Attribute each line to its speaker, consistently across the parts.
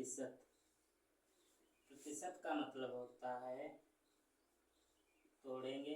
Speaker 1: प्रतिशत। प्रतिशत का मतलब होता है, तोड़ेंगे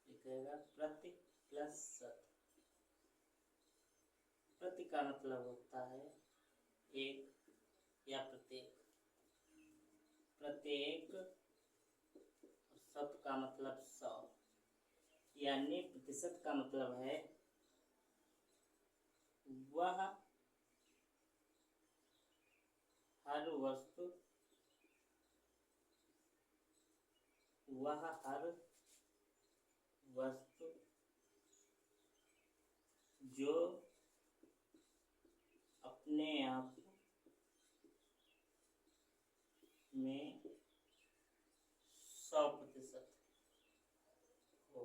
Speaker 1: लिखेगा प्रति प्लस शत। प्रति का मतलब होता है एक या प्रत्येक, प्रत्येक। शत का मतलब 100, यानी प्रतिशत का मतलब है वह हर वस्तु, वह हर वस्तु जो अपने आप में 100% हो।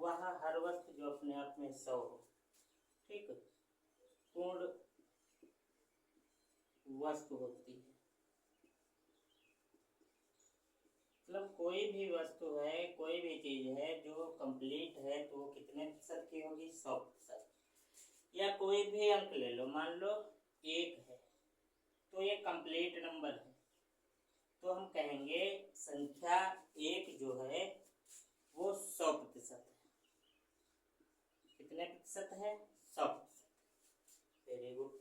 Speaker 1: वह हर वस्तु जो अपने आप में 100 हो। ठीक, पूर्ण वस्तु होती है, मतलब कोई भी वस्तु है, कोई भी चीज है जो कंप्लीट है तो वो कितने प्रतिशत की होगी? 100%। या कोई भी अंक ले लो, मान लो 1 है तो ये कंप्लीट नंबर है, तो हम कहेंगे संख्या 1 जो है वो 100% है। कितने प्रतिशत है? 100%। Very good.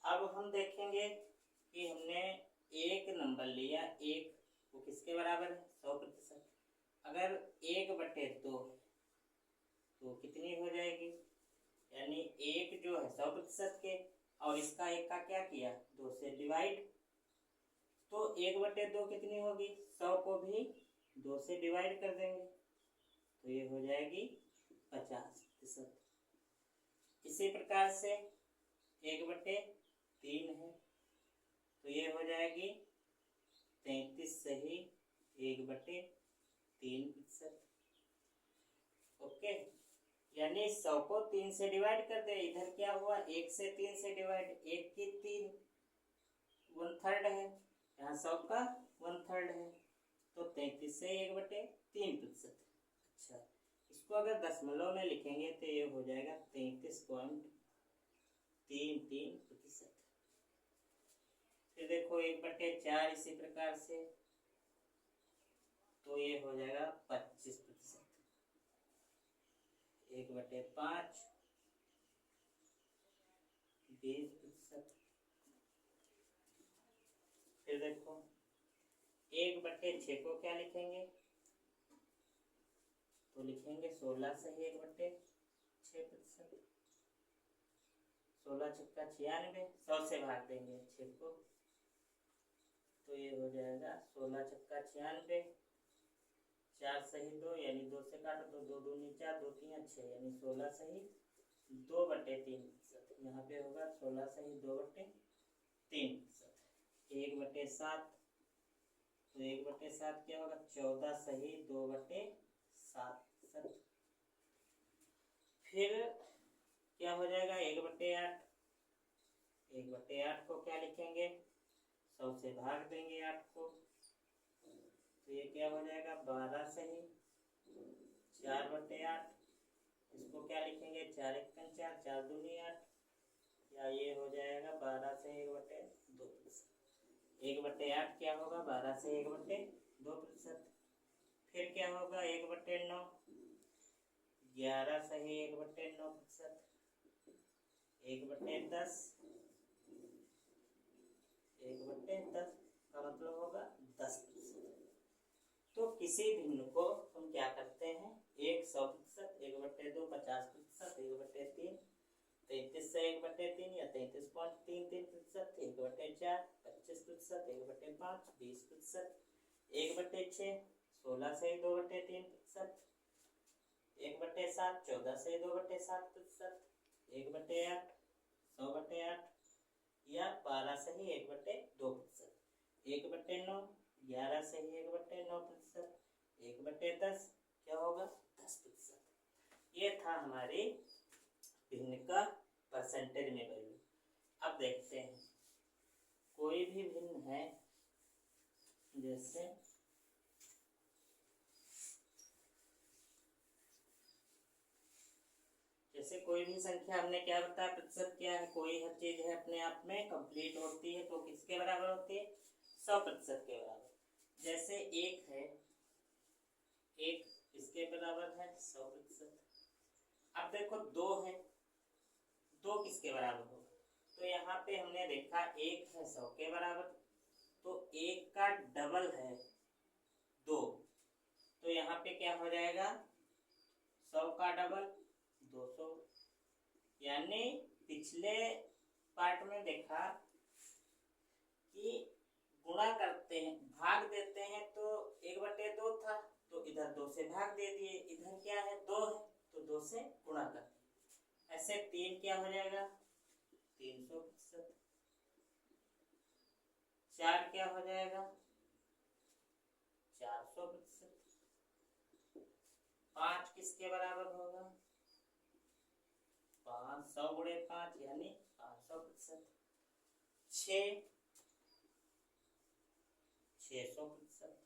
Speaker 1: अब हम देखेंगे कि हमने एक नंबर लिया, एक, वो किसके बराबर है? 100%। अगर 1/2 तो कितनी हो जाएगी? यानी 1 जो है 100% के, और इसका 1 का क्या किया? 2 से डिवाइड, तो 1/2 कितनी होगी? 100 को भी 2 से डिवाइड कर देंगे तो ये हो जाएगी 50%। इसी प्रकार से 1/3 है तो ये हो जाएगी 33 सही 1/3%। ओके, यानी 100 को 3 से डिवाइड कर दे। इधर क्या हुआ? 1 से 3 से डिवाइड, 1 की 3 1/3 है, यहाँ 100 का 1/3 है, तो 33 से 1/3%। अच्छा, इसको अगर दशमलव में लिखेंगे तो ये हो जाएगा 33.33%। फिर देखो 1/4 इसी प्रकार से, तो ये हो जाएगा 25%। 1/5 20%। फिर देखो 1/6 को क्या लिखेंगे? तो लिखेंगे 16 सही 1/6%। 16 छक्का 96, 100 से भाग देंगे 6 को तो ये हो जाएगा 16 छक्का 96, 4 सही 2, यानी 2 से काटो तो 2 दूनी 4, 2 3 6, यानी 16 सही 2/3%। यहाँ पे होगा 16 सही 2/3%। 1/7 तो 1/7 क्या होगा? 14 सही 2/7। फिर क्या हो जाएगा? 1/8। 1/8 को क्या लिखेंगे? 100 से भाग देंगे 8 को तो ये क्या हो जाएगा? 12 सही 4/8। इसको क्या लिखेंगे? 4 1 4, 4 दूनी 8, या ये हो जाएगा 12 से 1/2%। 1/8 क्या होगा? 12 से 1/2%। फिर क्या होगा? 1/9, 11 सही 1/9%। 1/10, 1/10 का मतलब होगा 10%। तो किसी भिन्न को हम क्या करते हैं? 1 100%, 1/2 50%, 1/3 33 से 1/3 या 33.33%, 1/4 25%, 1/5 20%, 1/6 16 से 2/3%, 1/7 14 से 2/7%, 1/8 100/8 या 12 से ही 1/2%, 1/9 11 से ही 1/9%, 1/10 क्या होगा? 10%। ये था हमारी भिन्न का परसेंटेज में वैल्यू। अब देखते हैं कोई भी भिन्न है, जैसे जैसे कोई भी संख्या हमने क्या बताया, प्रतिशत क्या है, कोई हर चीज है अपने आप में कंप्लीट होती है तो किसके बराबर होती है, 100% के बराबर। जैसे एक है, एक इसके बराबर है 100%। अब देखो दो है, दो किसके बराबर होगा, तो यहाँ पे हमने देखा एक है 100 के बराबर, तो एक का डबल है 2, तो यहाँ पे क्या हो जाएगा, 100 का डबल 200। यानी पिछले पार्ट में देखा कि गुणा करते हैं, भाग देते हैं तो 1/2 था, तो इधर 2 से भाग दे दिए, इधर क्या है 2 है तो 2 से गुणा करते हैं। ऐसे 3 क्या हो जाएगा 300%। 4 क्या हो जाएगा 400%। 5 किसके बराबर होगा, 500 गुणे 5 यानी 500%। 6 600%।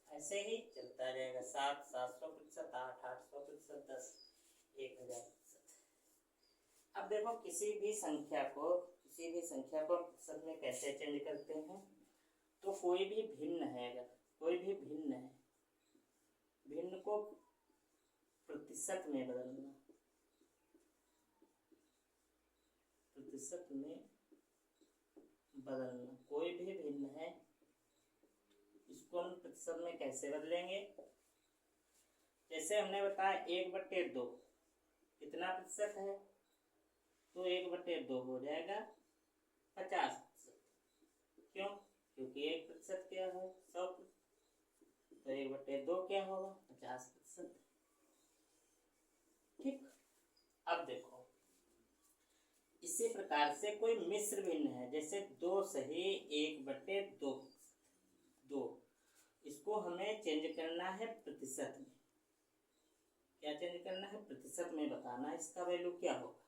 Speaker 1: ऐसे ही चलता जाएगा, 7 700%, 8 800%, 10 1000%। अब देखो किसी भी संख्या को प्रतिशत में कैसे चेंज करते हैं, तो कोई भी भिन्न है, अगर कोई भी भिन्न है, भिन्न को प्रतिशत में बदलना, प्रतिशत में बदलना, कोई भी भिन्न है इसको हम प्रतिशत में कैसे बदलेंगे। जैसे हमने बताया 1/2 कितना प्रतिशत है, तो 1/2 हो जाएगा 50%। क्यों, क्योंकि 1% क्या है 100, तो 1/2 क्या होगा 50%। ठीक, अब देखो इसी प्रकार से कोई मिश्र भिन्न है, जैसे 2 सही 1/2, 2, इसको हमें चेंज करना है प्रतिशत में। क्या चेंज करना है, प्रतिशत में बताना इसका वैल्यू क्या होगा।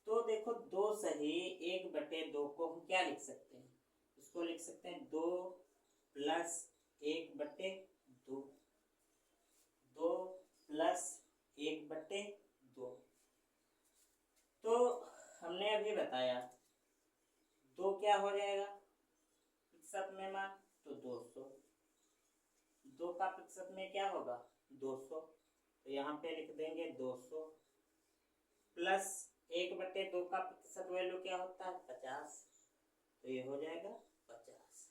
Speaker 1: तो देखो 2 सही 1/2 को हम क्या लिख सकते हैं, इसको लिख सकते हैं 2 + 1/2, 2 + 1/2। तो हमने अभी बताया 2 क्या हो जाएगा प्रतिशत में मान, तो 200, 2 का प्रतिशत में क्या होगा 200, तो यहाँ पे लिख देंगे 200 प्लस 1/2 का प्रतिशत वैल्यू क्या होता है 50, तो ये हो जाएगा 50।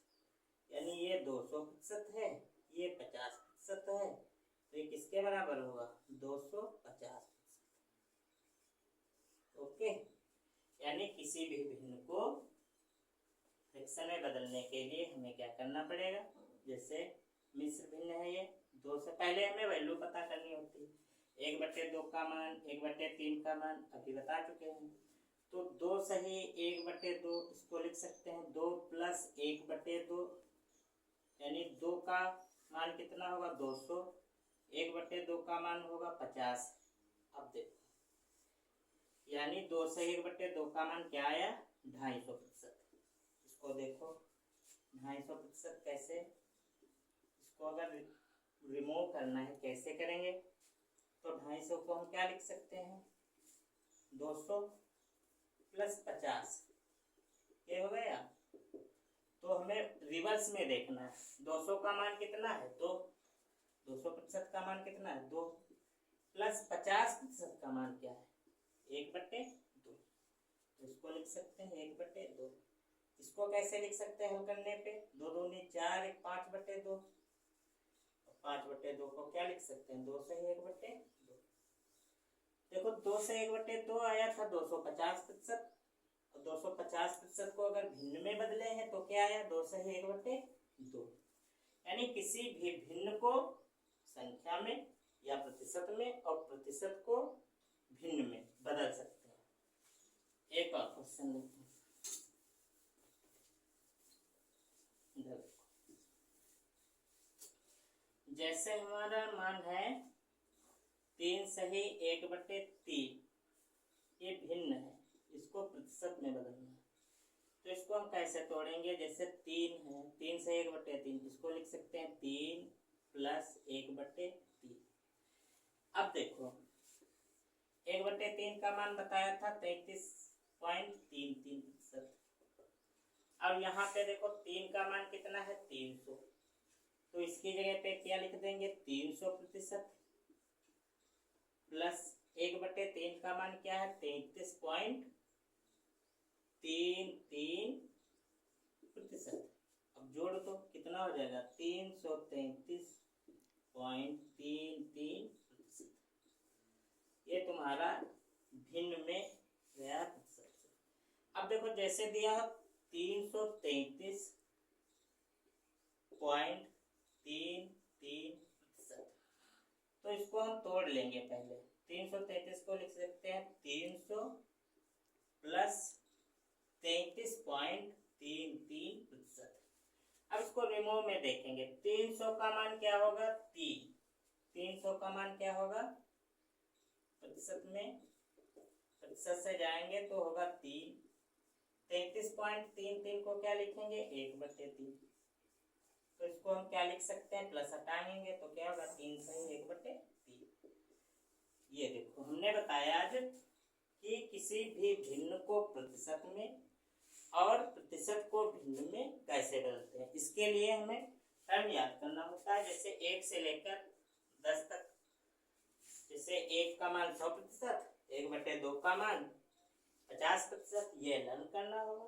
Speaker 1: यानी ये 200% है, ये 50% है, तो ये किसके बराबर होगा 250%। ओके, यानी किसी भी भिन्न को फ्रैक्शन में बदलने के लिए हमें क्या करना पड़ेगा, जैसे मिश्र भिन्न है ये, 2 से पहले हमें वैल्यू पता करनी होती है। 1/2 का मान, 1/3 का मान अभी बता चुके हैं, तो 2 सही 1/2 इसको लिख सकते हैं 2 + 1/2, यानी 2 का मान कितना होगा 200, 1/2 का मान होगा 50। अब देखो यानी 2 से 1/2 का मान क्या आया 250%। इसको देखो 250% कैसे, इसको अगर रिमूव करना है कैसे करेंगे, तो 250 को हम क्या लिख सकते हैं 200 + 50, ये हो गया। तो हमें रिवर्स में देखना है, 200 का मान कितना है 2, 200% का मान कितना है 2, प्लस 50% का मान क्या है 1/2, तो इसको लिख सकते हैं 1/2। इसको कैसे लिख सकते हैं हल करने पे, 2 दूनी 4, 1 5/2, 5/2 को क्या लिख सकते हैं 2 से 1/2। देखो 2 से 1/2 आया था 250%, और 250% को अगर भिन्न में बदले हैं तो क्या आया 2 से 1/2। यानी किसी भी भिन्न को संख्या में या प्रतिशत में, और प्रतिशत को भिन्न में बदल सकते हैं। एक और क्वेश्चन लेते हैं, जैसे हमारा मान है 3 सही 1/3, ये भिन्न है, इसको प्रतिशत में बदलना है, तो इसको हम कैसे तोड़ेंगे। जैसे 3 है, 3 से 1/3, इसको लिख सकते हैं 3 + 1/3। अब देखो 1/3 का मान बताया था 33.33%। अब यहाँ पे देखो 3 का मान कितना है 300, तो इसकी जगह पे क्या लिख देंगे 300% प्लस 1/3 का मान क्या है 33.33%। अब जोड़ दो कितना हो जाएगा 333.33%। ये तुम्हारा भिन्न में गया प्रतिशत। अब देखो जैसे दिया 333.33%, तो इसको हम तोड़ लेंगे। पहले 333 को लिख सकते हैं 300 प्लस 33.33%। अब इसको रिमूव में देखेंगे 300 का मान क्या होगा 3, 300 का मान क्या होगा प्रतिशत में, प्रतिशत से जाएंगे तो होगा 3, 33.33 को क्या लिखेंगे 1/3, तो इसको हम क्या लिख सकते हैं प्लस हटाएंगे तो क्या होगा 3 सही 1/3। ये देखो हमने बताया आज कि किसी भी भिन्न को प्रतिशत में और प्रतिशत को भिन्न में कैसे बदलते हैं। इसके लिए हमें टर्म याद करना होता है, जैसे 1 से लेकर 10 तक। जैसे 1 का मान 100%, 1/2 का मान 50%, ये लर्न करना होगा।